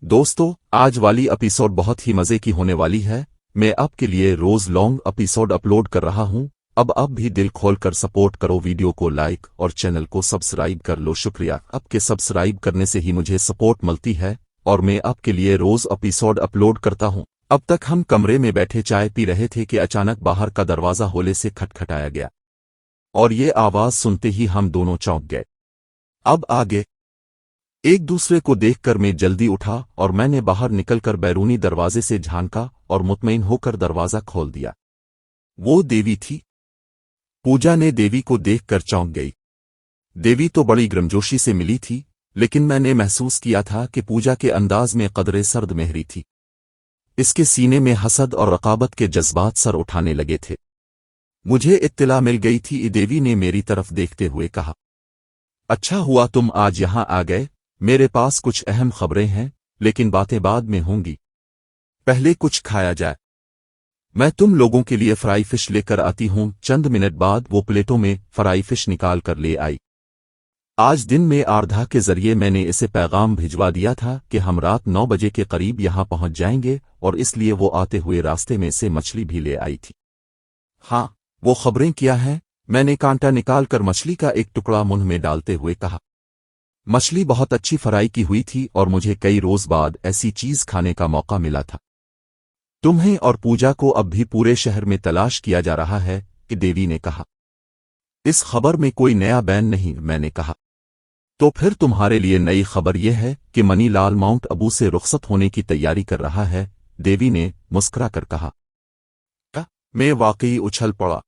दोस्तों, आज वाली एपिसोड बहुत ही मजे की होने वाली है। मैं आपके लिए रोज लॉन्ग एपिसोड अपलोड कर रहा हूं। अब आप भी दिल खोल कर सपोर्ट करो, वीडियो को लाइक और चैनल को सब्सक्राइब कर लो। शुक्रिया, आपके सब्सक्राइब करने से ही मुझे सपोर्ट मिलती है और मैं आपके लिए रोज एपिसोड अपलोड करता हूं। अब तक हम कमरे में बैठे चाय पी रहे थे कि अचानक बाहर का दरवाजा होले से खटखटाया गया और ये आवाज सुनते ही हम दोनों चौंक गए। अब आगे एक दूसरे को देखकर मैं जल्दी उठा और मैंने बाहर निकलकर बैरूनी दरवाजे से झांका और मुतमईन होकर दरवाजा खोल दिया। वो देवी थी। पूजा ने देवी को देखकर चौंक गई। देवी तो बड़ी गर्मजोशी से मिली थी, लेकिन मैंने महसूस किया था कि पूजा के अंदाज में कदरे सर्द मेहरी थी। इसके सीने में हसद और रकाबत के जज्बात सर उठाने लगे थे। मुझे इत्तला मिल गई थी। देवी ने मेरी तरफ देखते हुए कहा, अच्छा हुआ तुम आज यहां आ गए। मेरे पास कुछ अहम खबरें हैं, लेकिन बातें बाद में होंगी। पहले कुछ खाया जाए। मैं तुम लोगों के लिए फ्राई फिश लेकर आती हूं। चंद मिनट बाद वो प्लेटों में फ्राई फिश निकाल कर ले आई। आज दिन में आरधा के जरिए मैंने इसे पैगाम भिजवा दिया था कि हम रात 9 बजे के करीब यहां पहुंच जाएंगे, और इसलिए वो आते हुए रास्ते में से मछली भी ले आई थी। हाँ, वो खबरें क्या हैं? मैंने कांटा निकालकर मछली का एक टुकड़ा मुंह में डालते हुए कहा। मछली बहुत अच्छी फ्राई की हुई थी और मुझे कई रोज बाद ऐसी चीज खाने का मौका मिला था। तुम्हें और पूजा को अब भी पूरे शहर में तलाश किया जा रहा है, कि देवी ने कहा। इस खबर में कोई नया बैन नहीं, मैंने कहा। तो फिर तुम्हारे लिए नई खबर यह है कि मनीलाल माउंट अबू से रुखसत होने की तैयारी कर रहा है, देवी ने मुस्कुराकर कहा। क्या? मैं वाकई उछल पड़ा।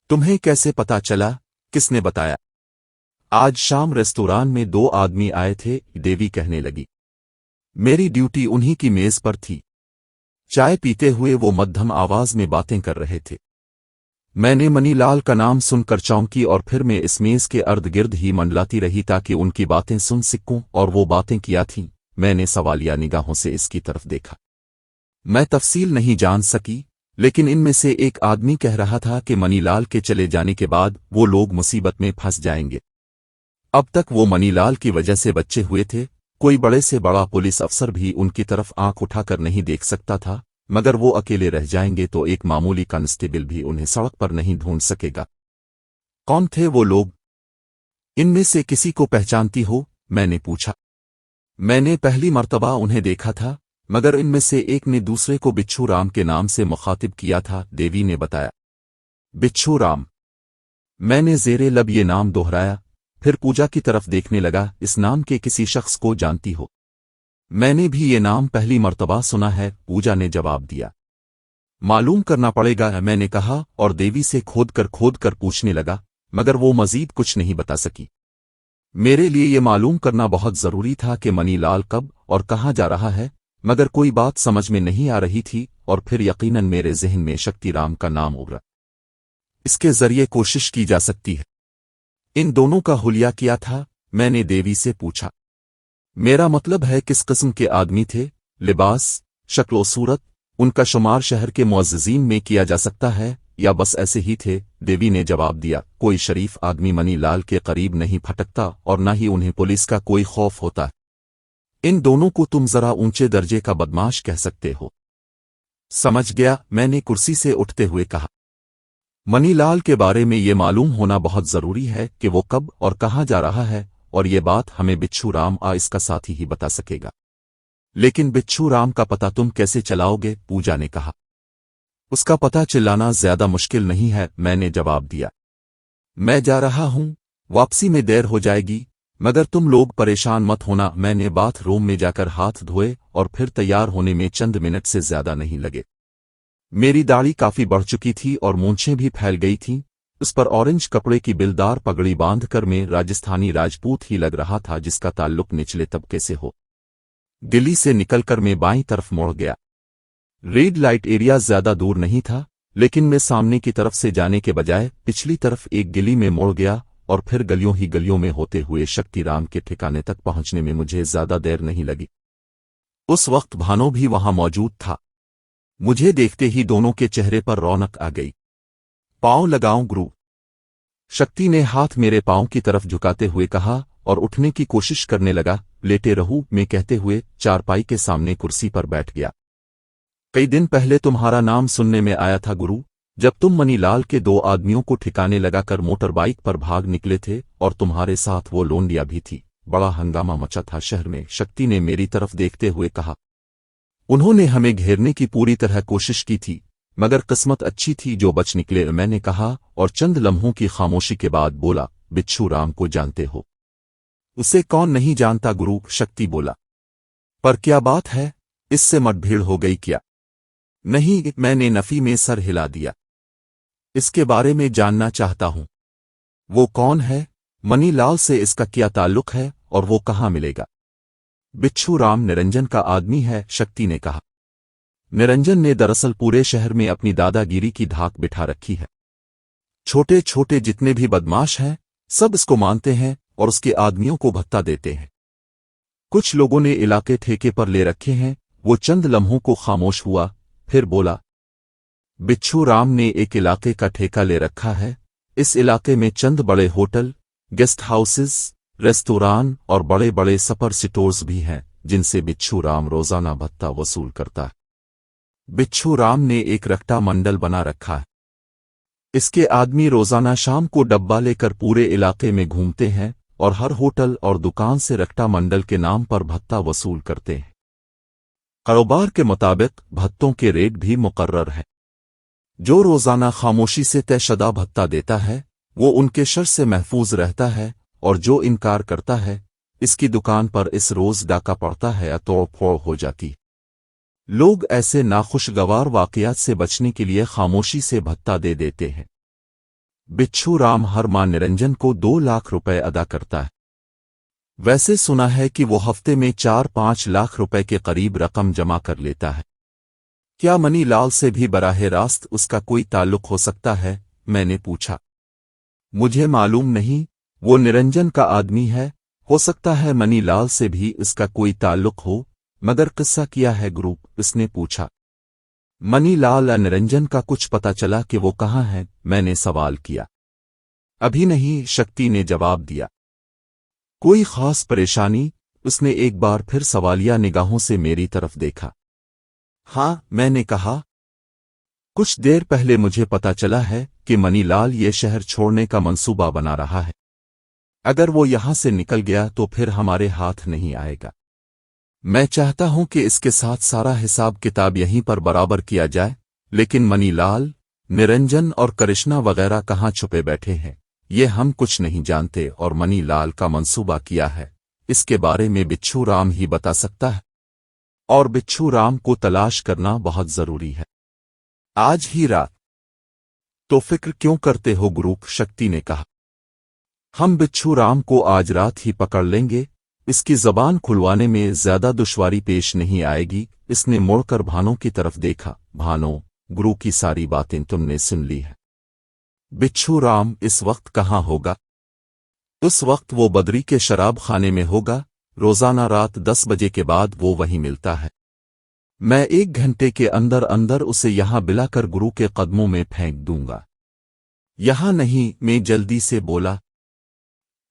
तुम्हें कैसे पता चला? किसने बताया? आज शाम रेस्तोरां में 2 आदमी आए थे, देवी कहने लगी। मेरी ड्यूटी उन्हीं की मेज पर थी। चाय पीते हुए वो मध्यम आवाज में बातें कर रहे थे। मैंने मनीलाल का नाम सुनकर चौंकी और फिर मैं इस मेज के अर्द गिर्द ही मंडलाती रही ताकि उनकी बातें सुन सकूं, और वो बातें किया थीं। मैंने सवालिया निगाहों से इसकी तरफ देखा। मैं तफसील नहीं जान सकी, लेकिन इनमें से एक आदमी कह रहा था कि मनीलाल के चले जाने के बाद वो लोग मुसीबत में फंस जाएंगे। अब तक वो मनीलाल की वजह से बचे हुए थे। कोई बड़े से बड़ा पुलिस अफसर भी उनकी तरफ आंख उठाकर नहीं देख सकता था, मगर वो अकेले रह जाएंगे तो एक मामूली कांस्टेबल भी उन्हें सड़क पर नहीं ढूंढ सकेगा। कौन थे वो लोग? इनमें से किसी को पहचानती हो? मैंने पूछा। मैंने पहली मर्तबा उन्हें देखा था, मगर इनमें से एक ने दूसरे को बिच्छू राम के नाम से मुखातिब किया था, देवी ने बताया। बिच्छू राम? मैंने जेरे लब ये नाम दोहराया, फिर पूजा की तरफ देखने लगा। इस नाम के किसी शख्स को जानती हो? मैंने भी ये नाम पहली मर्तबा सुना है, पूजा ने जवाब दिया। मालूम करना पड़ेगा, मैंने कहा, और देवी से खोद कर पूछने लगा, मगर वो मजीद कुछ नहीं बता सकी। मेरे लिए ये मालूम करना बहुत जरूरी था कि मनीलाल कब और कहाँ जा रहा है, मगर कोई बात समझ में नहीं आ रही थी, और फिर यकीनन मेरे जहन में शक्तिराम का नाम उभरा। इसके जरिए कोशिश की जा सकती है। इन दोनों का हुलिया किया था? मैंने देवी से पूछा। मेरा मतलब है किस किस्म के आदमी थे? लिबास, शक्लो सूरत, उनका शुमार शहर के मुअज्जिजीन में किया जा सकता है, या बस ऐसे ही थे? देवी ने जवाब दिया। कोई शरीफ आदमी मनीलाल के करीब नहीं फटकता और न ही उन्हें पुलिस का कोई खौफ होता। इन दोनों को तुम जरा ऊंचे दर्जे का बदमाश कह सकते हो। समझ गया, मैंने कुर्सी से उठते हुए कहा। मनीलाल के बारे में ये मालूम होना बहुत जरूरी है कि वो कब और कहाँ जा रहा है, और ये बात हमें बिच्छू राम इसका साथी ही बता सकेगा। लेकिन बिच्छू राम का पता तुम कैसे चलाओगे? पूजा ने कहा। उसका पता चिल्लाना ज्यादा मुश्किल नहीं है, मैंने जवाब दिया। मैं जा रहा हूं, वापसी में देर हो जाएगी, मगर तुम लोग परेशान मत होना। मैंने बाथ रूम में जाकर हाथ धोए और फिर तैयार होने में चंद मिनट से ज्यादा नहीं लगे। मेरी दाढ़ी काफी बढ़ चुकी थी और मूंछें भी फैल गई थीं। उस पर ऑरेंज कपड़े की बिलदार पगड़ी बांधकर मैं राजस्थानी राजपूत ही लग रहा था, जिसका ताल्लुक निचले तबके से हो। दिल्ली से निकलकर मैं बाईं तरफ मुड़ गया। रेड लाइट एरिया ज्यादा दूर नहीं था, लेकिन मैं सामने की तरफ से जाने के बजाय पिछली तरफ एक गली में मुड़ गया, और फिर गलियों ही गलियों में होते हुए शक्तिराम के ठिकाने तक पहुंचने में मुझे ज्यादा देर नहीं लगी। उस वक्त भानो भी वहां मौजूद था। मुझे देखते ही दोनों के चेहरे पर रौनक आ गई। पांव लगाऊं गुरु? शक्ति ने हाथ मेरे पांव की तरफ झुकाते हुए कहा, और उठने की कोशिश करने लगा। लेटे रहूं मैं कहते हुए चारपाई के सामने कुर्सी पर बैठ गया। कई दिन पहले तुम्हारा नाम सुनने में आया था गुरु, जब तुम मनीलाल के 2 आदमियों को ठिकाने लगाकर मोटर बाइक पर भाग निकले थे और तुम्हारे साथ वो लोंडिया भी थी। बड़ा हंगामा मचा था शहर में। शक्ति ने मेरी तरफ देखते हुए कहा। उन्होंने हमें घेरने की पूरी तरह कोशिश की थी, मगर किस्मत अच्छी थी जो बच निकले, मैंने कहा और चंद लम्हों की खामोशी के बाद बोला, बिच्छू राम को जानते हो? उसे कौन नहीं जानता गुरु, शक्ति बोला। पर क्या बात है, इससे मतभेड़ हो गई क्या? नहीं, मैंने नफी में सर हिला दिया। इसके बारे में जानना चाहता हूं। वो कौन है? मनीलाल से इसका क्या ताल्लुक है और वो कहाँ मिलेगा? बिच्छू राम निरंजन का आदमी है, शक्ति ने कहा। निरंजन ने दरअसल पूरे शहर में अपनी दादागिरी की धाक बिठा रखी है। छोटे छोटे जितने भी बदमाश हैं सब इसको मानते हैं और उसके आदमियों को भत्ता देते हैं। कुछ लोगों ने इलाके ठेके पर ले रखे हैं। वो चंद लम्हों को खामोश हुआ, फिर बोला, बिच्छू राम ने एक इलाके का ठेका ले रखा है। इस इलाके में चंद बड़े होटल, गेस्ट हाउसेस, रेस्तोरां और बड़े बड़े सपर स्टोर्स भी हैं जिनसे बिच्छू राम रोजाना भत्ता वसूल करता है। बिच्छू राम ने एक रट्टा मंडल बना रखा है। इसके आदमी रोजाना शाम को डब्बा लेकर पूरे इलाके में घूमते हैं और हर होटल और दुकान से रट्टा मंडल के नाम पर भत्ता वसूल करते हैं। कारोबार के मुताबिक भत्तों के रेट भी मुकर्रर है। जो रोजाना खामोशी से तयशदा भत्ता देता है वो उनके शर से महफूज रहता है, और जो इनकार करता है इसकी दुकान पर इस रोज डाका पड़ता है या तोड़ फोड़ हो जाती। लोग ऐसे नाखुशगवार वाकयात से बचने के लिए खामोशी से भत्ता दे देते हैं। बिच्छू राम हर माह निरंजन को 2 लाख रुपए अदा करता है। वैसे सुना है कि वो हफ्ते में 4-5 लाख रुपए के करीब रकम जमा कर लेता है। क्या मनीलाल से भी बराह रास्त उसका कोई ताल्लुक हो सकता है? मैंने पूछा। मुझे मालूम नहीं, वो निरंजन का आदमी है, हो सकता है मनीलाल से भी इसका कोई ताल्लुक हो, मगर किस्सा किया है गुरु? इसने पूछा। मनीलाल और निरंजन का कुछ पता चला कि वो कहाँ है? मैंने सवाल किया। अभी नहीं, शक्ति ने जवाब दिया। कोई खास परेशानी? उसने एक बार फिर सवालिया निगाहों से मेरी तरफ देखा। हाँ, मैंने कहा। कुछ देर पहले मुझे पता चला है कि मनीलाल ये शहर छोड़ने का मंसूबा बना रहा है। अगर वो यहां से निकल गया तो फिर हमारे हाथ नहीं आएगा। मैं चाहता हूं कि इसके साथ सारा हिसाब किताब यहीं पर बराबर किया जाए, लेकिन मनीलाल, निरंजन और करिश्ना वगैरह कहाँ छुपे बैठे हैं ये हम कुछ नहीं जानते, और मनीलाल का मंसूबा किया है इसके बारे में बिच्छू राम ही बता सकता है, और बिच्छू राम को तलाश करना बहुत जरूरी है। आज ही रात। तो फिक्र क्यों करते हो गुरु? शक्ति ने कहा। हम बिच्छू राम को आज रात ही पकड़ लेंगे। इसकी जबान खुलवाने में ज्यादा दुश्वारी पेश नहीं आएगी। इसने मुड़कर भानों की तरफ देखा। भानो, गुरु की सारी बातें तुमने सुन ली है। बिच्छू राम इस वक्त कहाँ होगा? उस वक्त वो बदरी के शराब खाने में होगा। रोजाना रात 10 बजे के बाद वो वहीं मिलता है। मैं 1 घंटे के अंदर अंदर उसे यहां बिलाकर गुरु के कदमों में फेंक दूंगा। यहां नहीं, मैं जल्दी से बोला।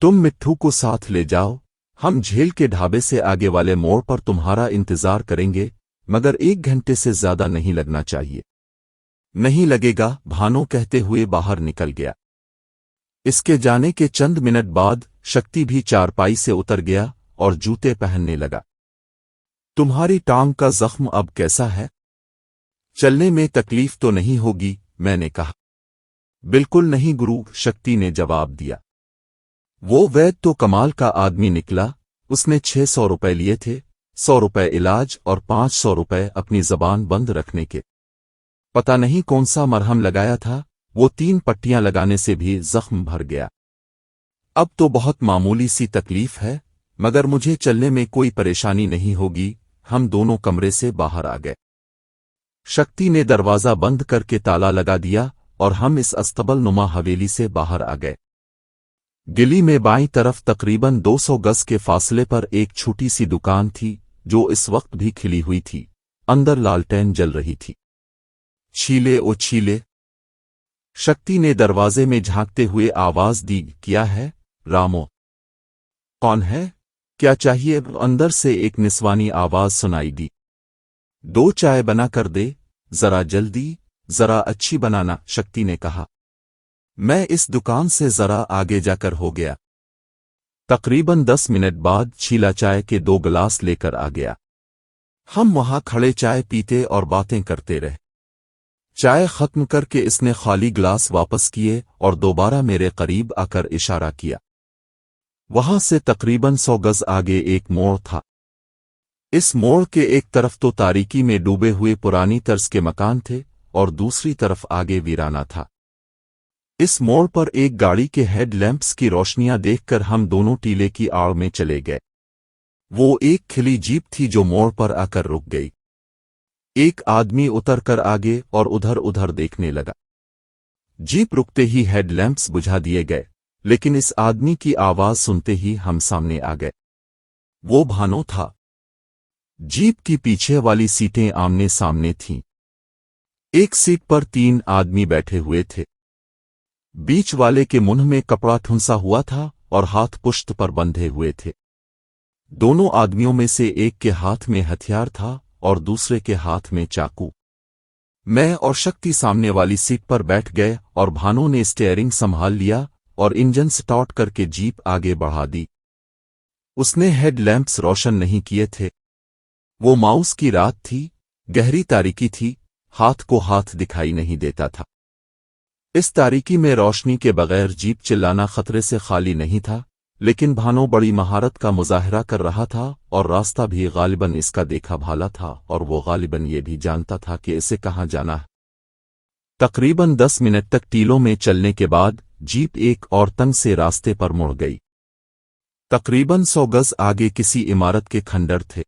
तुम मिट्ठू को साथ ले जाओ। हम झेल के ढाबे से आगे वाले मोड़ पर तुम्हारा इंतजार करेंगे, मगर 1 घंटे से ज्यादा नहीं लगना चाहिए। नहीं लगेगा, भानो कहते हुए बाहर निकल गया। इसके जाने के चंद मिनट बाद शक्ति भी चारपाई से उतर गया और जूते पहनने लगा। तुम्हारी टांग का जख्म अब कैसा है? चलने में तकलीफ तो नहीं होगी? मैंने कहा। बिल्कुल नहीं गुरु, शक्ति ने जवाब दिया। वो वैद्य तो कमाल का आदमी निकला। उसने 600 रुपए लिए थे, 100 रुपए इलाज और 500 रुपए अपनी जबान बंद रखने के। पता नहीं कौन सा मरहम लगाया था, वो 3 पट्टियां लगाने से भी जख्म भर गया। अब तो बहुत मामूली सी तकलीफ है, मगर मुझे चलने में कोई परेशानी नहीं होगी। हम दोनों कमरे से बाहर आ गए। शक्ति ने दरवाजा बंद करके ताला लगा दिया और हम इस अस्तबल नुमा हवेली से बाहर आ गए। गली में बाईं तरफ तकरीबन 200 गज के फासले पर एक छोटी सी दुकान थी जो इस वक्त भी खिली हुई थी। अंदर लालटेन जल रही थी। छीले ओ छीले। शक्ति ने दरवाजे में झांकते हुए आवाज दी। क्या है रामो? कौन है? क्या चाहिए? अंदर से एक निस्वानी आवाज सुनाई दी। 2 चाय बना कर दे, जरा जल्दी, जरा अच्छी बनाना, शक्ति ने कहा। मैं इस दुकान से जरा आगे जाकर हो गया। तकरीबन 10 मिनट बाद शीला चाय के 2 गिलास लेकर आ गया। हम वहां खड़े चाय पीते और बातें करते रहे। चाय खत्म करके इसने खाली गिलास वापस किए और दोबारा मेरे करीब आकर इशारा किया। वहां से तकरीबन 100 गज आगे एक मोड़ था। इस मोड़ के एक तरफ तो तारीकी में डूबे हुए पुरानी तर्ज के मकान थे और दूसरी तरफ आगे वीराना था। इस मोड़ पर एक गाड़ी के हेड लैंप्स की रोशनियां देखकर हम दोनों टीले की आड़ में चले गए। वो एक खिली जीप थी जो मोड़ पर आकर रुक गई। एक आदमी उतरकर आगे और उधर उधर देखने लगा। जीप रुकते ही हेड लैंप्स बुझा दिए गए, लेकिन इस आदमी की आवाज सुनते ही हम सामने आ गए। वो भानो था। जीप की पीछे वाली सीटें आमने सामने थीं। एक सीट पर 3 आदमी बैठे हुए थे। बीच वाले के मुंह में कपड़ा ठुंसा हुआ था और हाथ पुश्त पर बंधे हुए थे। दोनों आदमियों में से एक के हाथ में हथियार था और दूसरे के हाथ में चाकू। मैं और शक्ति सामने वाली सीट पर बैठ गए और भानु ने स्टीयरिंग संभाल लिया और इंजन स्टार्ट करके जीप आगे बढ़ा दी। उसने हेड लैंप्स रोशन नहीं किए थे। वो माउस की रात थी, गहरी तारीकी थी, हाथ को हाथ दिखाई नहीं देता था। इस तारीकी में रोशनी के बगैर जीप चिल्लाना खतरे से खाली नहीं था, लेकिन भानो बड़ी महारत का मुजाहरा कर रहा था और रास्ता भी गालिबन इसका देखा भाला था और वो गालिबन ये भी जानता था कि इसे कहाँ जाना है। तकरीबन 10 मिनट तक टीलों में चलने के बाद जीप एक और तंग से रास्ते पर मुड़ गई। तकरीबन 100 गज आगे किसी इमारत के खंडर थे।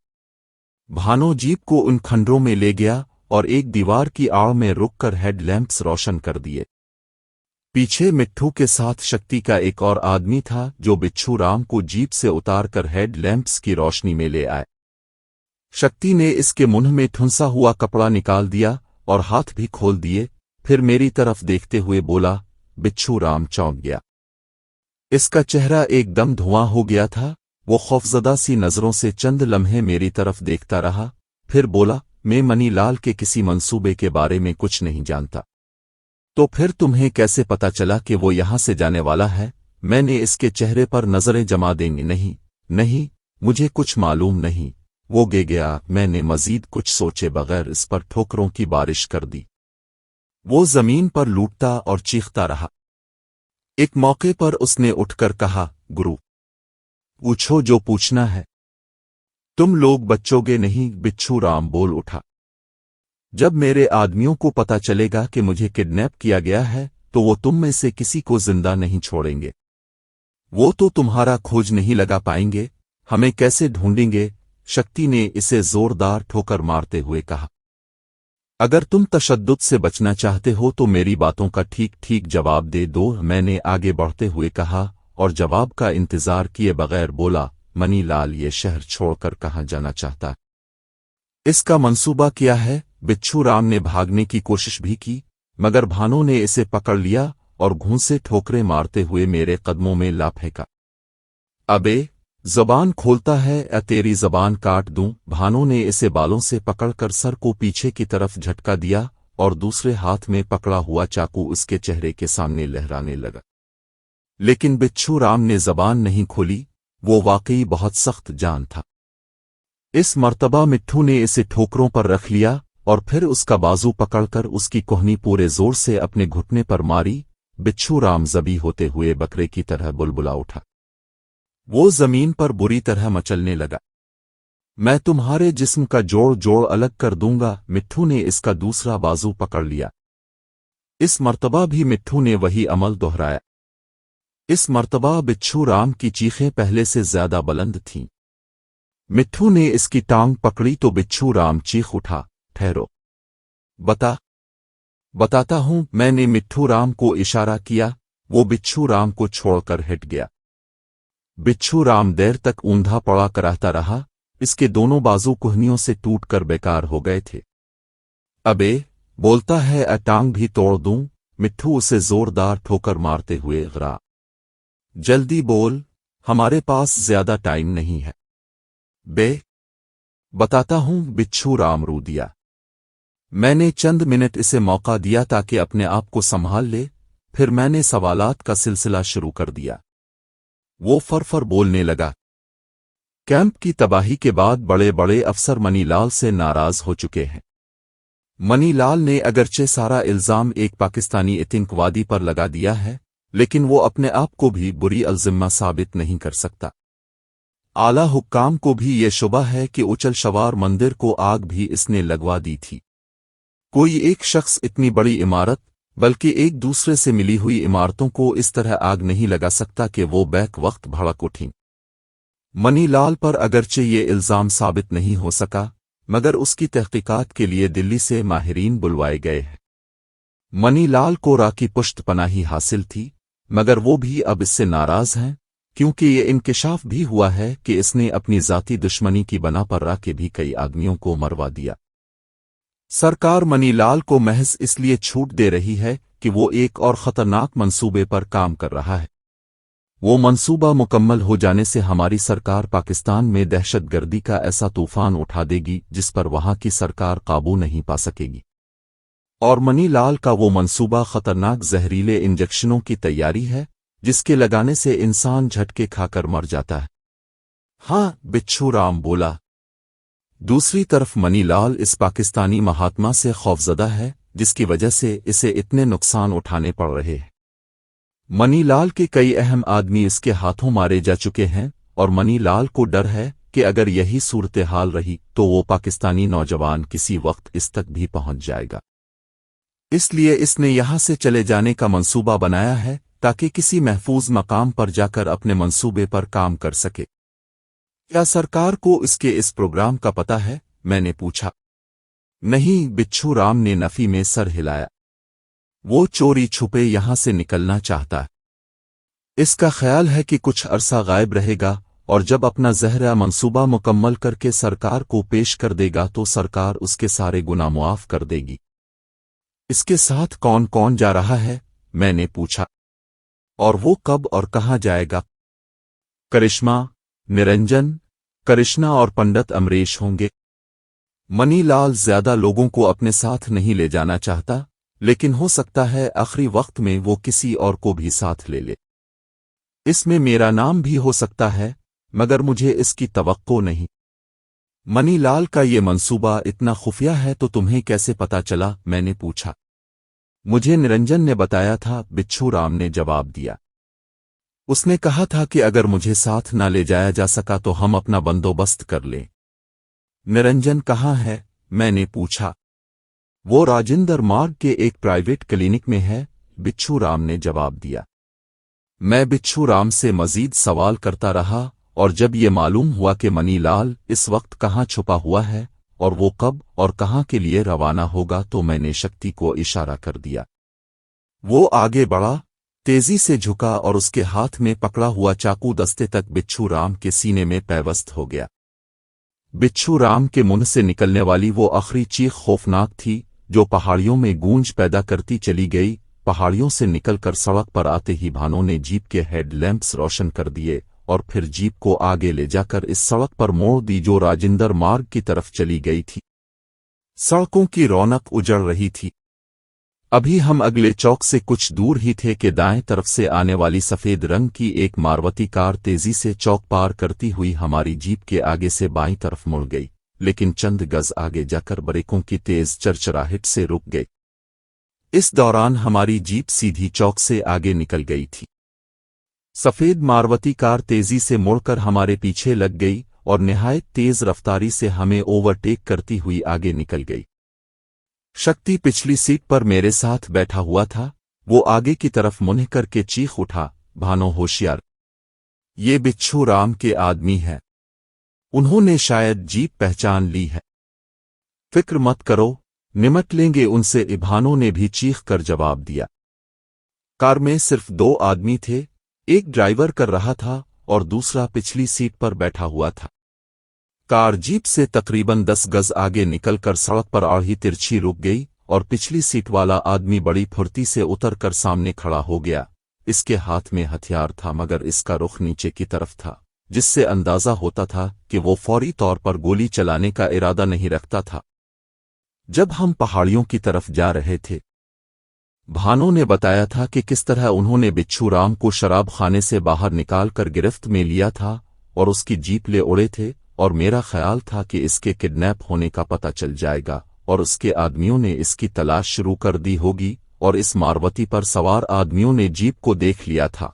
भानो जीप को उन खंडरों में ले गया और एक दीवार की आड़ में रुककर हेड लैंप्स रोशन कर दिए। पीछे मिट्ठू के साथ शक्ति का एक और आदमी था जो बिच्छू राम को जीप से उतारकर हेड लैंप्स की रोशनी में ले आए। शक्ति ने इसके मुंह में ठुंसा हुआ कपड़ा निकाल दिया और हाथ भी खोल दिए, फिर मेरी तरफ देखते हुए बोला। बिच्छू राम चौंक गया। इसका चेहरा एकदम धुआं हो गया था। वो खौफजदा सी नजरों से चंद लम्हे मेरी तरफ देखता रहा, फिर बोला, मैं मनी लाल के किसी मंसूबे के बारे में कुछ नहीं जानता। तो फिर तुम्हें कैसे पता चला कि वो यहां से जाने वाला है? मैंने इसके चेहरे पर नजरें जमा देंगी। नहीं नहीं, मुझे कुछ मालूम नहीं। वो गे गया। मैंने मजीद कुछ सोचे बगैर इस पर ठोकरों की बारिश कर दी। वो जमीन पर लूटता और चीखता रहा। एक मौके पर उसने उठकर कहा, गुरु, पूछो जो पूछना है। तुम लोग बच्चोगे नहीं। बिच्छू राम बोल उठा। जब मेरे आदमियों को पता चलेगा कि मुझे किडनैप किया गया है तो वो तुम में से किसी को जिंदा नहीं छोड़ेंगे। वो तो तुम्हारा खोज नहीं लगा पाएंगे। हमें कैसे ढूंढेंगे? शक्ति ने इसे जोरदार ठोकर मारते हुए कहा। अगर तुम तशद्दुद से बचना चाहते हो तो मेरी बातों का ठीक ठीक जवाब दे दो। मैंने आगे बढ़ते हुए कहा और जवाब का इंतजार किए बगैर बोला, मनी लाल ये शहर छोड़कर कहाँ जाना चाहता है? इसका मंसूबा क्या है? बिच्छू राम ने भागने की कोशिश भी की, मगर भानो ने इसे पकड़ लिया और घूंसे ठोकरे मारते हुए मेरे कदमों में ला फेंका। अबे ज़बान खोलता है या तेरी ज़बान काट दूं? भानो ने इसे बालों से पकड़कर सर को पीछे की तरफ झटका दिया और दूसरे हाथ में पकड़ा हुआ चाकू उसके चेहरे के सामने लहराने लगा। लेकिन बिच्छू राम ने ज़बान नहीं खोली। वो वाकई बहुत सख्त जान था। इस मर्तबा मिट्ठू ने इसे ठोकरों पर रख लिया और फिर उसका बाजू पकड़कर उसकी कोहनी पूरे जोर से अपने घुटने पर मारी। बिच्छू राम ज़बी होते हुए बकरे की तरह बुलबुला उठा। वो जमीन पर बुरी तरह मचलने लगा। मैं तुम्हारे जिस्म का जोड़ जोड़ अलग कर दूंगा। मिट्ठू ने इसका दूसरा बाजू पकड़ लिया। इस मर्तबा भी मिट्ठू ने वही अमल दोहराया। इस मर्तबा बिच्छू राम की चीखें पहले से ज्यादा बुलंद थीं। मिट्ठू ने इसकी टांग पकड़ी तो बिच्छू राम चीख उठा, ठहरो, बताता हूं। मैंने मिट्ठू राम को इशारा किया। वो बिच्छू राम को छोड़कर हट गया। बिच्छू राम देर तक ऊंधा पड़ा कराहता रहा। इसके दोनों बाजू कुहनियों से टूटकर बेकार हो गए थे। अबे बोलता है टांग भी तोड़ दूं? मिट्ठू उसे जोरदार ठोकर मारते हुए गिरा। जल्दी बोल, हमारे पास ज्यादा टाइम नहीं है। बे बताता हूं, बिच्छू राम रू दिया। मैंने चंद मिनट इसे मौका दिया ताकि अपने आप को संभाल ले, फिर मैंने सवालात का सिलसिला शुरू कर दिया। वो फरफर बोलने लगा। कैंप की तबाही के बाद बड़े बड़े अफसर मनीलाल से नाराज हो चुके हैं। मनीलाल ने अगरचे सारा इल्जाम एक पाकिस्तानी आतंकवादी पर लगा दिया है, लेकिन वो अपने आप को भी बुरी अलजिम्मा साबित नहीं कर सकता। आला हुक्काम को भी ये शुबा है कि उचल शवार मंदिर को आग भी इसने लगवा दी थी। कोई एक शख्स इतनी बड़ी इमारत, बल्कि एक दूसरे से मिली हुई इमारतों को इस तरह आग नहीं लगा सकता कि वो बैक वक्त भड़क उठीं। मनीलाल पर अगरचे ये इल्जाम साबित नहीं हो सका, मगर उसकी तहकीकात के लिए दिल्ली से माहिरीन बुलवाए गए हैं। मनीलाल को रा की पुष्टपनाही हासिल थी, मगर वो भी अब इससे नाराज हैं, क्योंकि ये इंकिशाफ भी हुआ है कि इसने अपनी जाती दुश्मनी की बना पर रा के भी कई आदमियों को मरवा दिया। सरकार मनीलाल को महज इसलिए छूट दे रही है कि वो एक और खतरनाक मंसूबे पर काम कर रहा है। वो मंसूबा मुकम्मल हो जाने से हमारी सरकार पाकिस्तान में दहशतगर्दी का ऐसा तूफान उठा देगी जिस पर वहां की सरकार काबू नहीं पा सकेगी। और मनीलाल का वो मंसूबा खतरनाक जहरीले इंजेक्शनों की तैयारी है, जिसके लगाने से इंसान झटके खाकर मर जाता है। हाँ, बिच्छू राम बोला। दूसरी तरफ मनीलाल इस पाकिस्तानी महात्मा से खौफजदा है, जिसकी वजह से इसे इतने नुकसान उठाने पड़ रहे हैं। मनीलाल के कई अहम आदमी इसके हाथों मारे जा चुके हैं, और मनीलाल को डर है कि अगर यही सूरत हाल रही तो वो पाकिस्तानी नौजवान किसी वक्त इस तक भी पहुंच जाएगा। इसलिए इसने यहां से चले जाने का मंसूबा बनाया है, ताकि किसी महफूज मकाम पर जाकर अपने मंसूबे पर काम कर सके। क्या सरकार को इसके इस प्रोग्राम का पता है? मैंने पूछा। नहीं, बिच्छू राम ने नफी में सर हिलाया। वो चोरी छुपे यहां से निकलना चाहता है। इसका ख्याल है कि कुछ अरसा गायब रहेगा, और जब अपना जहरा मंसूबा मुकम्मल करके सरकार को पेश कर देगा तो सरकार उसके सारे गुनाह मुआफ कर देगी। इसके साथ कौन कौन जा रहा है? मैंने पूछा। और वो कब और कहां जाएगा? करिश्मा, निरंजन, करिश्मा और पंडित अमरीश होंगे। मनीलाल ज्यादा लोगों को अपने साथ नहीं ले जाना चाहता, लेकिन हो सकता है आखिरी वक्त में वो किसी और को भी साथ ले ले। इसमें मेरा नाम भी हो सकता है, मगर मुझे इसकी तवक्को नहीं। मनीलाल का ये मंसूबा इतना खुफिया है तो तुम्हें कैसे पता चला? मैंने पूछा। मुझे निरंजन ने बताया था, बिच्छू राम ने जवाब दिया। उसने कहा था कि अगर मुझे साथ ना ले जाया जा सका तो हम अपना बंदोबस्त कर लें। निरंजन कहाँ है? मैंने पूछा। वो राजेंद्र मार्ग के एक प्राइवेट क्लिनिक में है, बिच्छू राम ने जवाब दिया। मैं बिच्छू राम से मजीद सवाल करता रहा, और जब ये मालूम हुआ कि मनीलाल इस वक्त कहाँ छुपा हुआ है और वो कब और कहाँ के लिए रवाना होगा, तो मैंने शक्ति को इशारा कर दिया। वो आगे बढ़ा, तेजी से झुका और उसके हाथ में पकड़ा हुआ चाकू दस्ते तक बिच्छू राम के सीने में पैवस्त हो गया। बिच्छू राम के मुंह से निकलने वाली वो आखिरी चीख खौफनाक थी, जो पहाड़ियों में गूंज पैदा करती चली गई। पहाड़ियों से निकलकर सड़क पर आते ही भानों ने जीप के हेडलैम्प्स रोशन कर दिए, और फिर जीप को आगे ले जाकर इस सड़क पर मोड़ दी जो राजेंद्र मार्ग की तरफ चली गई थी। सड़कों की रौनक उजड़ रही थी। अभी हम अगले चौक से कुछ दूर ही थे कि दाएं तरफ से आने वाली सफेद रंग की एक मारुति कार तेजी से चौक पार करती हुई हमारी जीप के आगे से बाईं तरफ मुड़ गई, लेकिन चंद गज आगे जाकर ब्रेकों की तेज चरचराहट से रुक गई। इस दौरान हमारी जीप सीधी चौक से आगे निकल गई थी। सफेद मारुति कार तेजी से मुड़कर हमारे पीछे लग गई और निहायत तेज रफ्तारी से हमें ओवरटेक करती हुई आगे निकल गई। शक्ति पिछली सीट पर मेरे साथ बैठा हुआ था। वो आगे की तरफ मुंह करके चीख उठा, भानो होशियार, ये बिच्छू राम के आदमी है। उन्होंने शायद जीप पहचान ली है। फिक्र मत करो, निमट लेंगे उनसे, भानो ने भी चीख कर जवाब दिया। कार में सिर्फ 2 आदमी थे, एक ड्राइवर कर रहा था और दूसरा पिछली सीट पर बैठा हुआ था। कार जीप से तकरीबन 10 गज आगे निकलकर सड़क पर आड़ी तिरछी रुक गई और पिछली सीट वाला आदमी बड़ी फुर्ती से उतरकर सामने खड़ा हो गया। اس کے ہاتھ میں ہتھیار تھا مگر اس کا رخ نیچے کی طرف تھا، جس سے اندازہ ہوتا تھا کہ وہ فوری طور پر گولی چلانے کا ارادہ نہیں رکھتا تھا۔ جب ہم پہاڑیوں کی طرف جا رہے تھے، بھانو نے بتایا تھا کہ کس طرح انہوں نے بچھو رام کو شراب خانے سے باہر نکال کر گرفت میں لیا تھا اور اس کی جیپ لے اڑے تھے، اور میرا خیال تھا کہ اس کے کڈنیپ ہونے کا پتہ چل جائے گا اور اس کے آدمیوں نے اس کی تلاش شروع کر دی ہوگی، اور اس ماروتی پر سوار آدمیوں نے جیپ کو دیکھ لیا تھا۔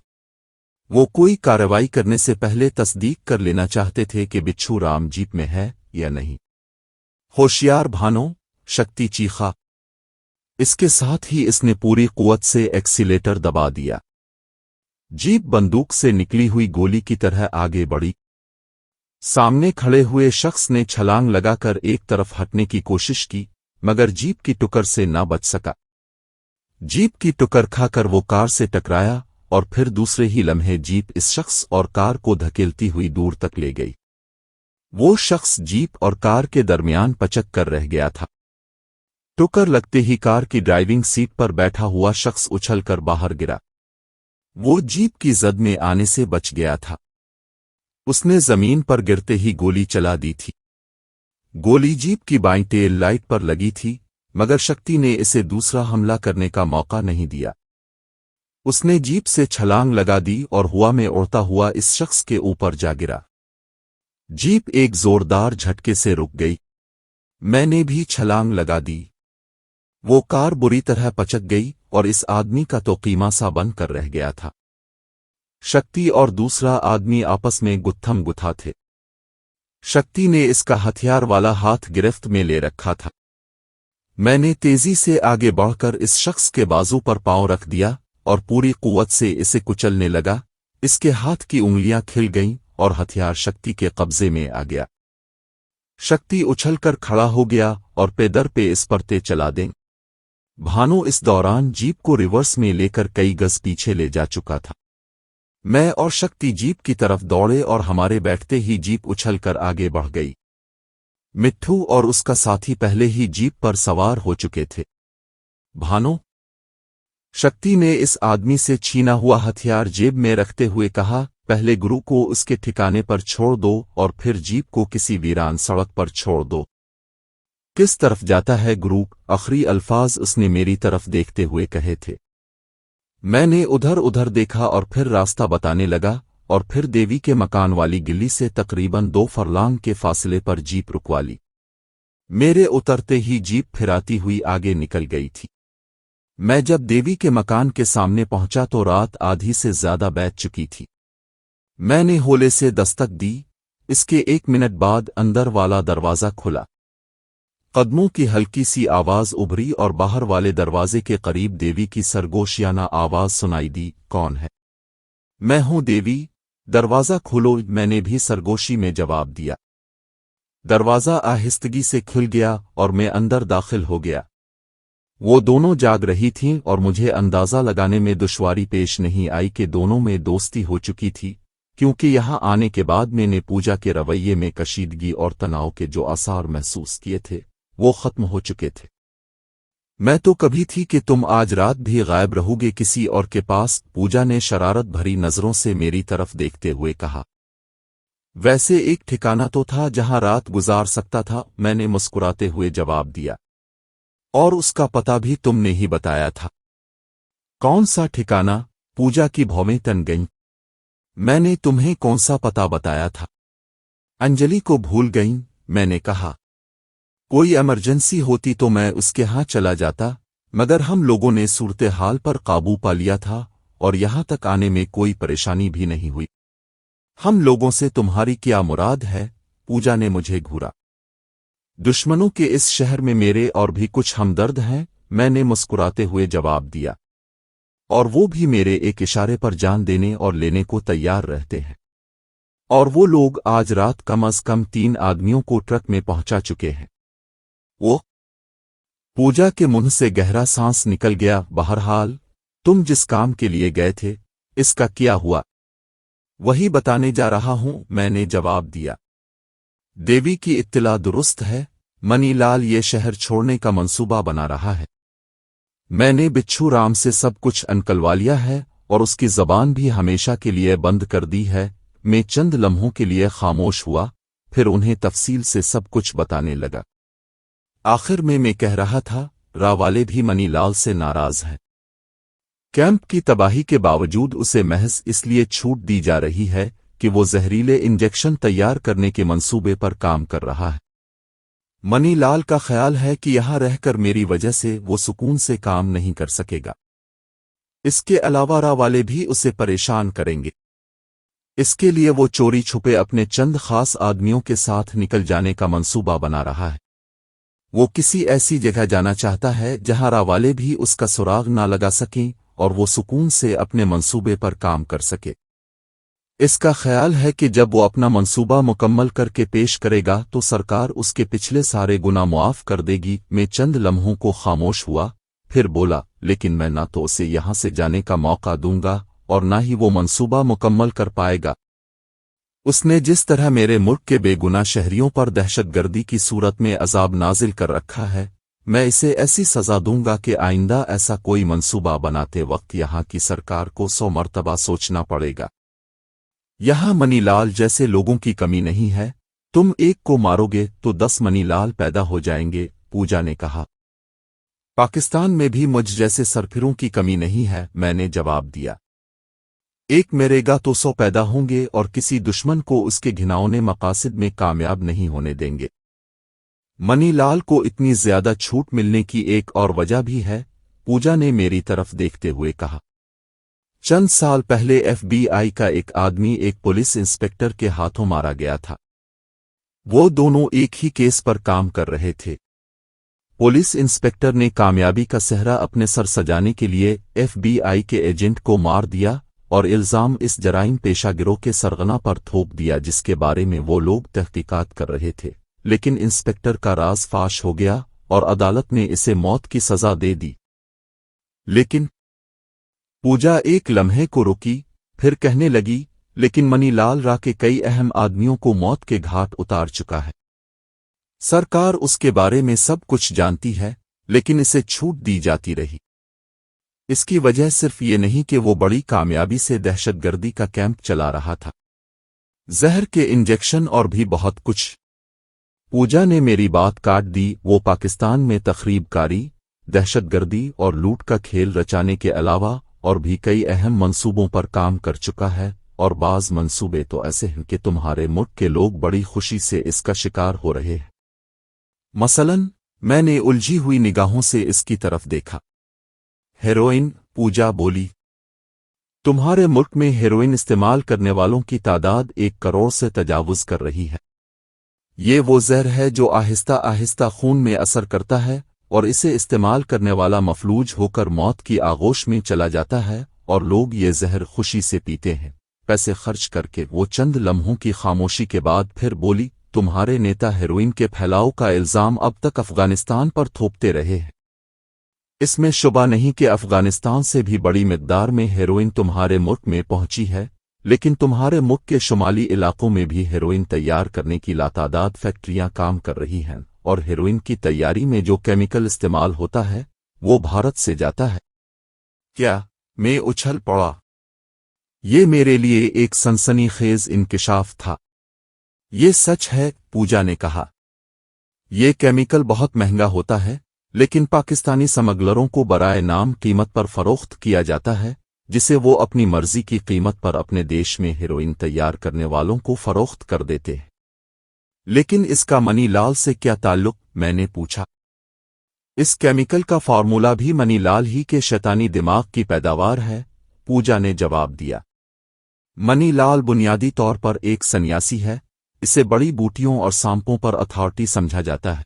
وہ کوئی کارروائی کرنے سے پہلے تصدیق کر لینا چاہتے تھے کہ بچھو رام جیپ میں ہے یا نہیں۔ ہوشیار بھانو، شکتی چیخا۔ اس کے ساتھ ہی اس نے پوری قوت سے ایکسیلیٹر دبا دیا۔ جیپ بندوق سے نکلی ہوئی گولی کی طرح آگے بڑھی۔ سامنے کھڑے ہوئے شخص نے چھلانگ لگا کر ایک طرف ہٹنے کی کوشش کی، مگر جیپ کی ٹکر سے نہ بچ سکا۔ جیپ کی ٹکر کھا کر وہ کار سے ٹکرایا اور پھر دوسرے ہی لمحے جیپ اس شخص اور کار کو دھکیلتی ہوئی دور تک لے گئی۔ وہ شخص جیپ اور کار کے درمیان پچک کر رہ گیا تھا۔ ٹکر لگتے ہی کار کی ڈرائیونگ سیٹ پر بیٹھا ہوا شخص اچھل کر باہر گرا۔ وہ جیپ کی زد میں آنے سے بچ گیا تھا۔ اس نے زمین پر گرتے ہی گولی چلا دی تھی۔ گولی جیپ کی بائیں ٹیل لائٹ پر لگی تھی، مگر شکتی نے اسے دوسرا حملہ کرنے کا موقع نہیں دیا۔ اس نے جیپ سے چھلانگ لگا دی اور ہوا میں اڑتا ہوا اس شخص کے اوپر جا گرا۔ جیپ ایک زوردار جھٹکے سے رک گئی۔ میں نے بھی چھلانگ لگا دی۔ وہ کار بری طرح پچک گئی اور اس آدمی کا تو قیمہ سا بن کر رہ گیا تھا۔ شکتی اور دوسرا آدمی آپس میں گتھم گتھا تھے۔ شکتی نے اس کا ہتھیار والا ہاتھ گرفت میں لے رکھا تھا۔ میں نے تیزی سے آگے بڑھ کر اس شخص کے بازو پر پاؤں رکھ دیا اور پوری قوت سے اسے کچلنے لگا۔ اس کے ہاتھ کی انگلیاں کھل گئیں اور ہتھیار شکتی کے قبضے میں آ گیا۔ شکتی اچھل کر کھڑا ہو گیا اور پیدر پہ اس پر تے چلا دیں۔ بھانو اس دوران جیپ کو ریورس میں لے کر کئی گز پیچھے لے جا چکا تھا۔ میں اور شکتی جیپ کی طرف دوڑے اور ہمارے بیٹھتے ہی جیپ اچھل کر آگے بڑھ گئی۔ مٹھو اور اس کا ساتھی پہلے ہی جیپ پر سوار ہو چکے تھے۔ بھانو، شکتی نے اس آدمی سے چھینا ہوا ہتھیار جیب میں رکھتے ہوئے کہا، پہلے گرو کو اس کے ٹھکانے پر چھوڑ دو اور پھر جیپ کو کسی ویران سڑک پر چھوڑ دو۔ کس طرف جاتا ہے گرو؟ آخری الفاظ اس نے میری طرف دیکھتے ہوئے کہے تھے۔ میں نے ادھر ادھر دیکھا اور پھر راستہ بتانے لگا، اور پھر دیوی کے مکان والی گلی سے تقریباً 2 فرلانگ کے فاصلے پر جیپ رکوا لی۔ میرے اترتے ہی جیپ پھراتی ہوئی آگے نکل گئی تھی۔ میں جب دیوی کے مکان کے سامنے پہنچا تو رات آدھی سے زیادہ بیت چکی تھی۔ میں نے ہولے سے دستک دی۔ اس کے 1 منٹ بعد اندر والا دروازہ کھلا۔ قدموں کی ہلکی سی آواز ابھری اور باہر والے دروازے کے قریب دیوی کی سرگوشیانہ آواز سنائی دی، کون ہے؟ میں ہوں دیوی، دروازہ کھولو۔ میں نے بھی سرگوشی میں جواب دیا۔ دروازہ آہستگی سے کھل گیا اور میں اندر داخل ہو گیا۔ وہ دونوں جاگ رہی تھیں اور مجھے اندازہ لگانے میں دشواری پیش نہیں آئی کہ دونوں میں دوستی ہو چکی تھی، کیونکہ یہاں آنے کے بعد میں نے پوجا کے رویے میں کشیدگی اور تناؤ کے جو آثار محسوس کیے تھے وہ ختم ہو چکے تھے۔ میں تو کبھی تھی کہ تم آج رات بھی غائب رہو گے کسی اور کے پاس، پوجا نے شرارت بھری نظروں سے میری طرف دیکھتے ہوئے کہا۔ ویسے ایک ٹھکانہ تو تھا جہاں رات گزار سکتا تھا، میں نے مسکراتے ہوئے جواب دیا۔ اور اس کا پتہ بھی تم نے ہی بتایا تھا۔ کون سا ٹھکانہ؟ پوجا کی بھویں تن گئیں۔ میں نے تمہیں کون سا پتہ بتایا تھا؟ انجلی کو بھول گئیں؟ میں نے کہا۔ کوئی ایمرجنسی ہوتی تو میں اس کے ہاں چلا جاتا، مگر ہم لوگوں نے صورتحال پر قابو پا لیا تھا اور یہاں تک آنے میں کوئی پریشانی بھی نہیں ہوئی۔ ہم لوگوں سے تمہاری کیا مراد ہے؟ پوجا نے مجھے گھورا۔ دشمنوں کے اس شہر میں میرے اور بھی کچھ ہمدرد ہیں، میں نے مسکراتے ہوئے جواب دیا، اور وہ بھی میرے ایک اشارے پر جان دینے اور لینے کو تیار رہتے ہیں۔ اور وہ لوگ آج رات کم از کم 3 آدمیوں کو ٹرک میں پہنچا چکے ہیں۔ وہ پوجا کے منہ سے گہرا سانس نکل گیا۔ بہرحال تم جس کام کے لیے گئے تھے اس کا کیا ہوا؟ وہی بتانے جا رہا ہوں، میں نے جواب دیا۔ دیوی کی اطلاع درست ہے، منی لال یہ شہر چھوڑنے کا منصوبہ بنا رہا ہے۔ میں نے بچھو رام سے سب کچھ انکلوا لیا ہے और उसकी जबान भी हमेशा के लिए बंद कर दी है। मैं चंद लम्हों के लिए खामोश हुआ, फिर उन्हें तफसील से सब कुछ बताने लगा। आखिर में मैं कह रहा था, रावाले भी मनीलाल से नाराज हैं। कैंप की तबाही के बावजूद उसे महज इसलिए छूट दी जा रही है कि वो जहरीले इंजेक्शन तैयार करने के मंसूबे पर काम कर रहा है। मनीलाल का ख्याल है कि यहां रहकर मेरी वजह से वो सुकून से काम नहीं कर सकेगा। इसके अलावा रावाले भी उसे परेशान करेंगे। इसके लिए वो चोरी छुपे अपने चंद खास आदमियों के साथ निकल जाने का मंसूबा बना रहा है। वो किसी ऐसी जगह जाना चाहता है जहां रावाले भी उसका सुराग ना लगा सकें और वो सुकून से अपने मंसूबे पर काम कर सके। इसका ख्याल है कि जब वो अपना मंसूबा मुकम्मल करके पेश करेगा तो सरकार उसके पिछले सारे गुनाह मुआफ कर देगी। मैं चंद लम्हों को खामोश हुआ, फिर बोला, लेकिन मैं ना तो उसे यहां से जाने का मौका दूंगा और ना ही वो मंसूबा मुकम्मल कर पाएगा। उसने जिस तरह मेरे मुल्क के बेगुनाह शहरियों पर दहशतगर्दी की सूरत में अजाब नाजिल कर रखा है, मैं इसे ऐसी सजा दूंगा कि आइंदा ऐसा कोई मंसूबा बनाते वक्त यहां की सरकार को 100 मरतबा सोचना पड़ेगा। यहां मनीलाल जैसे लोगों की कमी नहीं है। तुम एक को मारोगे तो 10 मनीलाल पैदा हो जाएंगे, पूजा ने कहा। पाकिस्तान में भी मुझ जैसे सरफिरों की कमी नहीं है, मैंने जवाब दिया। एक मरेगा तो 100 पैदा होंगे और किसी दुश्मन को उसके घिनौने मकासद में कामयाब नहीं होने देंगे। मनीलाल को इतनी ज्यादा छूट मिलने की एक और वजह भी है, पूजा ने मेरी तरफ देखते हुए कहा। चंद साल पहले FBI का एक आदमी एक पुलिस इंस्पेक्टर के हाथों मारा गया था। वो दोनों एक ही केस पर काम कर रहे थे। पुलिस इंस्पेक्टर ने कामयाबी का सेहरा अपने सर सजाने के लिए FBI के एजेंट को मार दिया और इल्जाम इस जराइम पेशा गिरोह के सरगना पर थोप दिया जिसके बारे में वो लोग तहकीकात कर रहे थे। लेकिन इंस्पेक्टर का राज फाश हो गया और अदालत ने इसे मौत की सजा दे दी। लेकिन पूजा एक लम्हे को रुकी, फिर कहने लगी, लेकिन मनीलाल रा के कई अहम आदमियों को मौत के घाट उतार चुका है। सरकार उसके बारे में सब कुछ जानती है, लेकिन इसे छूट दी जाती रही। इसकी वजह सिर्फ ये नहीं कि वो बड़ी कामयाबी से दहशतगर्दी का कैंप चला रहा था, जहर के इंजेक्शन और भी बहुत कुछ। पूजा ने मेरी बात काट दी। वो पाकिस्तान में तखरीबकारी, दहशतगर्दी और लूट का खेल रचाने के अलावा और भी कई अहम मंसूबों पर काम कर चुका है, और बाज़ मंसूबे तो ऐसे हैं कि तुम्हारे मुल्क के लोग बड़ी खुशी से इसका शिकार हो रहे हैं। मसलन, मैंने उलझी हुई निगाहों से इसकी तरफ देखा। हेरोइन, पूजा बोली। तुम्हारे मुल्क में हेरोइन इस्तेमाल करने वालों की तादाद 1 करोड़ से तजावुज कर रही है। ये वो जहर है जो आहिस्ता आहिस्ता खून में असर करता है और इसे इस्तेमाल करने वाला मफलूज होकर मौत की आगोश में चला जाता है, और लोग ये जहर खुशी से पीते हैं। पैसे खर्च करके वो चंद लम्हों की खामोशी के बाद फिर बोली, तुम्हारे नेता हेरोइन के फैलाव का इल्जाम अब तक अफगानिस्तान पर थोपते रहे हैं। इसमें शुबा नहीं कि अफगानिस्तान से भी बड़ी मिकदार में हेरोइन तुम्हारे मुल्क में पहुंची है, लेकिन तुम्हारे मुल्क के शुमाली इलाकों में भी हेरोइन तैयार करने की लातादाद फैक्ट्रियां काम कर रही हैं, और हेरोइन की तैयारी में जो केमिकल इस्तेमाल होता है वो भारत से जाता है। क्या? मैं उछल पड़ा। ये मेरे लिए एक सनसनीखेज इंकिशाफ था। ये सच है, पूजा ने कहा। ये केमिकल बहुत महंगा होता है, लेकिन पाकिस्तानी स्मगलरों को बराए नाम कीमत पर फरोख्त किया जाता है, जिसे वो अपनी मर्जी की कीमत पर अपने देश में हेरोइन तैयार करने वालों को फरोख्त कर देते हैं। लेकिन इसका मनीलाल से क्या ताल्लुक? मैंने पूछा। इस केमिकल का फार्मूला भी मनीलाल ही के शैतानी दिमाग की पैदावार है, पूजा ने जवाब दिया। मनीलाल बुनियादी तौर पर एक सन्यासी है। इसे बड़ी बूटियों और सांपों पर अथॉरिटी समझा जाता है।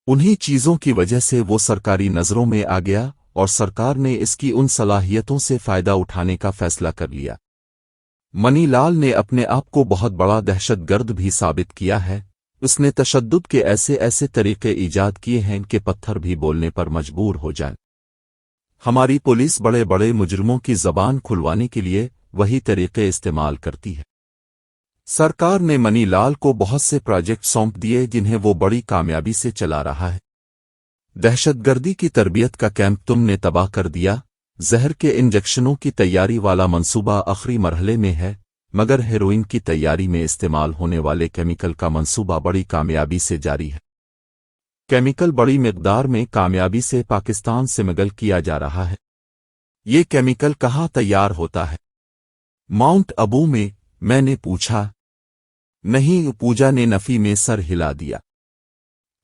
उन्हीं चीजों की वजह से वो सरकारी नजरों में आ गया और सरकार ने इसकी उन सलाहियतों से फायदा उठाने का फैसला कर लिया। मनीलाल ने अपने आप को बहुत बड़ा दहशतगर्द भी साबित किया है। उसने तशद्दुद के ऐसे ऐसे तरीके ईजाद किए हैं कि पत्थर भी बोलने पर मजबूर हो जाए। हमारी पुलिस बड़े बड़े मुजरिमों की जबान खुलवाने के लिए वही तरीके इस्तेमाल करती है। सरकार ने मनीलाल को बहुत से प्रोजेक्ट सौंप दिए जिन्हें वो बड़ी कामयाबी से चला रहा है। दहशतगर्दी की तरबियत का कैंप तुमने तबाह कर दिया, जहर के इंजेक्शनों की तैयारी वाला मंसूबा आखिरी मरहले में है, मगर हेरोइन की तैयारी में इस्तेमाल होने वाले केमिकल का मंसूबा बड़ी कामयाबी से जारी है। केमिकल बड़ी मिकदार में कामयाबी से पाकिस्तान से स्मगल किया जा रहा है। ये केमिकल कहाँ तैयार होता है? माउंट अबू में, मैंने पूछा। नहीं, पूजा ने नफी में सर हिला दिया।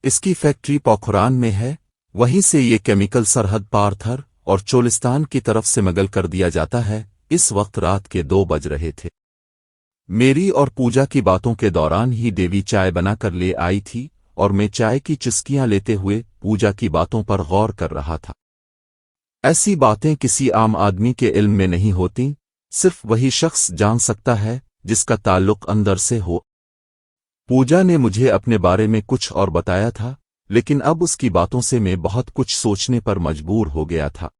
इसकी फैक्ट्री पोखरान में है, वहीं से ये केमिकल सरहद पार थर और चोलिस्तान की तरफ से स्मगल कर दिया जाता है। इस वक्त रात के 2 बज रहे थे। मेरी और पूजा की बातों के दौरान ही देवी चाय बनाकर ले आई थी और मैं चाय की चुस्कियां लेते हुए पूजा की बातों पर गौर कर रहा था। ऐसी बातें किसी आम आदमी के इल्म में नहीं होती, सिर्फ वही शख्स जान सकता है जिसका ताल्लुक अंदर से हो। पूजा ने मुझे अपने बारे में कुछ और बताया था, लेकिन अब उसकी बातों से मैं बहुत कुछ सोचने पर मजबूर हो गया था।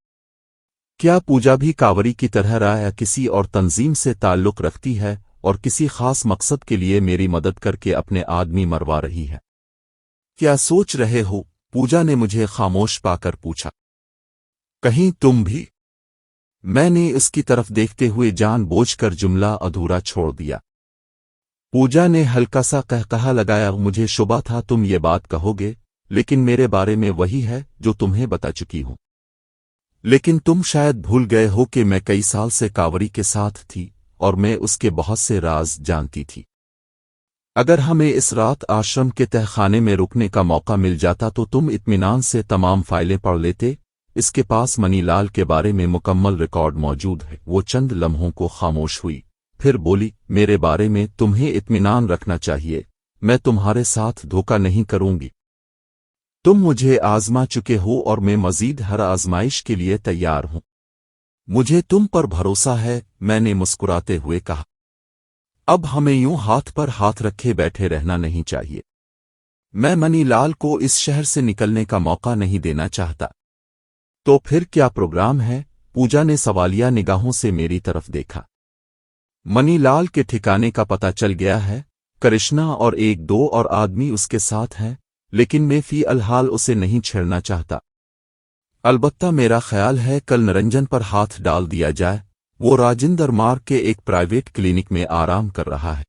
क्या पूजा भी कांवरी की तरह रहा या किसी और तंजीम से ताल्लुक रखती है और किसी खास मकसद के लिए मेरी मदद करके अपने आदमी मरवा रही है? क्या सोच रहे हो? पूजा ने मुझे खामोश पाकर पूछा। कहीं तुम भी? मैंने उसकी तरफ देखते हुए जानबूझकर जुमला अधूरा छोड़ दिया। पूजा ने हल्का सा कहकहा लगाया। मुझे शुबा था तुम ये बात कहोगे, लेकिन मेरे बारे में वही है जो तुम्हें बता चुकी हूं। लेकिन तुम शायद भूल गए हो कि मैं कई साल से कांवरी के साथ थी और मैं उसके बहुत से राज जानती थी। अगर हमें इस रात आश्रम के तहखाने में रुकने का मौका मिल जाता तो तुम इत्मीनान से तमाम फाइलें पढ़ लेते। इसके पास मनीलाल के बारे में मुकम्मल रिकॉर्ड मौजूद है। वो चंद लम्हों को खामोश हुई, फिर बोली, मेरे बारे में तुम्हें इत्मीनान रखना चाहिए, मैं तुम्हारे साथ धोखा नहीं करूंगी। तुम मुझे आजमा चुके हो और मैं मजीद हर आजमाइश के लिए तैयार हूं। मुझे तुम पर भरोसा है, मैंने मुस्कुराते हुए कहा। अब हमें यूं हाथ पर हाथ रखे बैठे रहना नहीं चाहिए। मैं मनीलाल को इस शहर से निकलने का मौका नहीं देना चाहता। तो फिर क्या प्रोग्राम है? पूजा ने सवालिया निगाहों से मेरी तरफ देखा। मनीलाल के ठिकाने का पता चल गया है। करिश्ना और 1-2 और आदमी उसके साथ हैं, लेकिन मैं फी अलहाल उसे नहीं छेड़ना चाहता। अलबत्ता मेरा ख्याल है कल निरंजन पर हाथ डाल दिया जाए। वो राजिंदर मार्ग के एक प्राइवेट क्लिनिक में आराम कर रहा है।